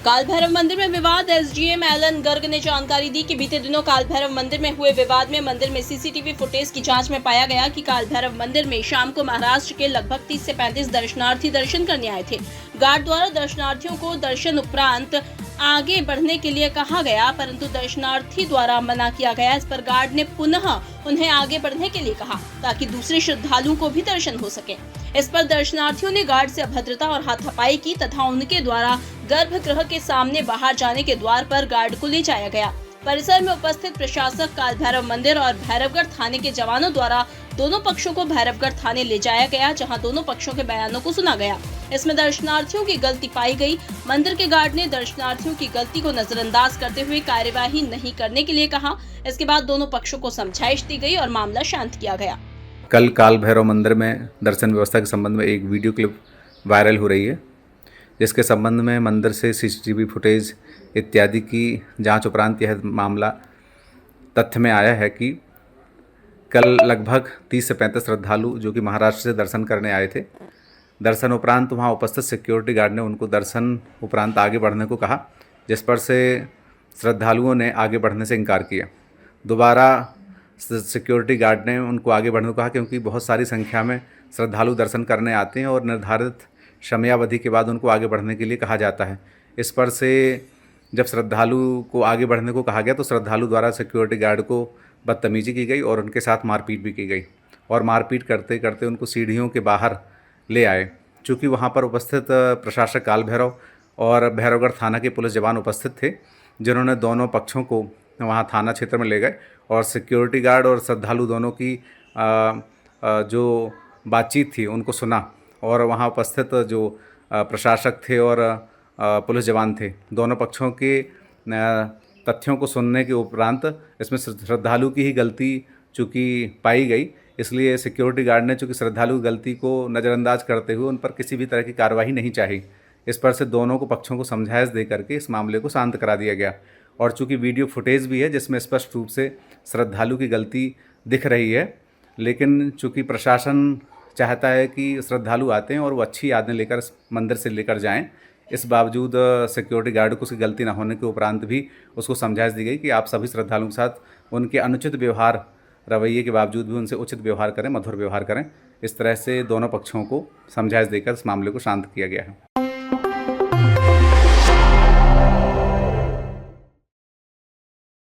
काल भैरव मंदिर में विवाद। एसडीएम एलन गर्ग ने जानकारी दी कि बीते दिनों काल भैरव मंदिर में हुए विवाद में मंदिर में सीसीटीवी फुटेज की जांच में पाया गया कि काल भैरव मंदिर में शाम को महाराष्ट्र के लगभग 30 से 35 दर्शनार्थी दर्शन करने आए थे। गार्ड द्वारा दर्शनार्थियों को दर्शन उपरांत आगे बढ़ने के लिए कहा गया, परंतु दर्शनार्थी द्वारा मना किया गया। इस पर गार्ड ने पुनः उन्हें आगे बढ़ने के लिए कहा ताकि दूसरे श्रद्धालुओं को भी दर्शन हो सके। इस पर दर्शनार्थियों ने गार्ड से अभद्रता और हाथापाई की तथा उनके द्वारा गर्भगृह के सामने बाहर जाने के द्वार पर गार्ड को ले जाया गया। परिसर में उपस्थित प्रशासक, काल भैरव मंदिर और भैरवगढ़ थाने के जवानों द्वारा दोनों पक्षों को भैरवगढ़ थाने ले जाया गया, जहां दोनों पक्षों के बयानों को सुना गया। इसमें दर्शनार्थियों की गलती पाई गई। मंदिर के गार्ड ने दर्शनार्थियों की गलती को नजरअंदाज करते हुए कार्यवाही नहीं करने के लिए कहा। इसके बाद दोनों पक्षों को समझाइश दी गई और मामला शांत किया गया। कल काल भैरव मंदिर में दर्शन व्यवस्था के संबंध में एक वीडियो क्लिप वायरल हो रही है, जिसके संबंध में मंदिर से सीसीटीवी फुटेज इत्यादि की जांच उपरांत यह मामला तथ्य में आया है कि कल लगभग 30 से 35 श्रद्धालु जो कि महाराष्ट्र से दर्शन करने आए थे, दर्शन उपरांत वहां उपस्थित सिक्योरिटी गार्ड ने उनको दर्शन उपरांत आगे बढ़ने को कहा, जिस पर से श्रद्धालुओं ने आगे बढ़ने से इनकार किया। दोबारा सिक्योरिटी गार्ड ने उनको आगे बढ़ने को कहा, क्योंकि बहुत सारी संख्या में श्रद्धालु दर्शन करने आते हैं और निर्धारित समयावधि के बाद उनको आगे बढ़ने के लिए कहा जाता है। इस पर से जब श्रद्धालु को आगे बढ़ने को कहा गया तो श्रद्धालु द्वारा सिक्योरिटी गार्ड को बदतमीजी की गई और उनके साथ मारपीट भी की गई और मारपीट करते करते उनको सीढ़ियों के बाहर ले आए। चूँकि वहाँ पर उपस्थित प्रशासक काल भैरव और भैरवगढ़ थाना के पुलिस जवान उपस्थित थे, जिन्होंने दोनों पक्षों को वहाँ थाना क्षेत्र में ले गए और सिक्योरिटी गार्ड और श्रद्धालु दोनों की जो बातचीत थी उनको सुना और वहाँ उपस्थित जो प्रशासक थे और पुलिस जवान थे, दोनों पक्षों के तथ्यों को सुनने के उपरांत इसमें श्रद्धालु की ही गलती चूँकि पाई गई, इसलिए सिक्योरिटी गार्ड ने चूँकि श्रद्धालु की गलती को नज़रअंदाज करते हुए उन पर किसी भी तरह की कार्रवाई नहीं चाही। इस पर से दोनों को पक्षों को समझाइश दे करके इस मामले को शांत करा दिया गया। और चूँकि वीडियो फुटेज भी है जिसमें स्पष्ट रूप से श्रद्धालु की गलती दिख रही है, लेकिन चूँकि प्रशासन चाहता है कि श्रद्धालु आते हैं और वो अच्छी यादें लेकर मंदिर से लेकर जाएं, इस बावजूद सिक्योरिटी गार्ड को उसकी गलती ना होने के उपरांत भी उसको समझाइश दी गई कि आप सभी श्रद्धालुओं के साथ उनके अनुचित व्यवहार रवैये के बावजूद भी उनसे उचित व्यवहार करें, मधुर व्यवहार करें। इस तरह से दोनों पक्षों को समझाइश देकर इस मामले को शांत किया गया है।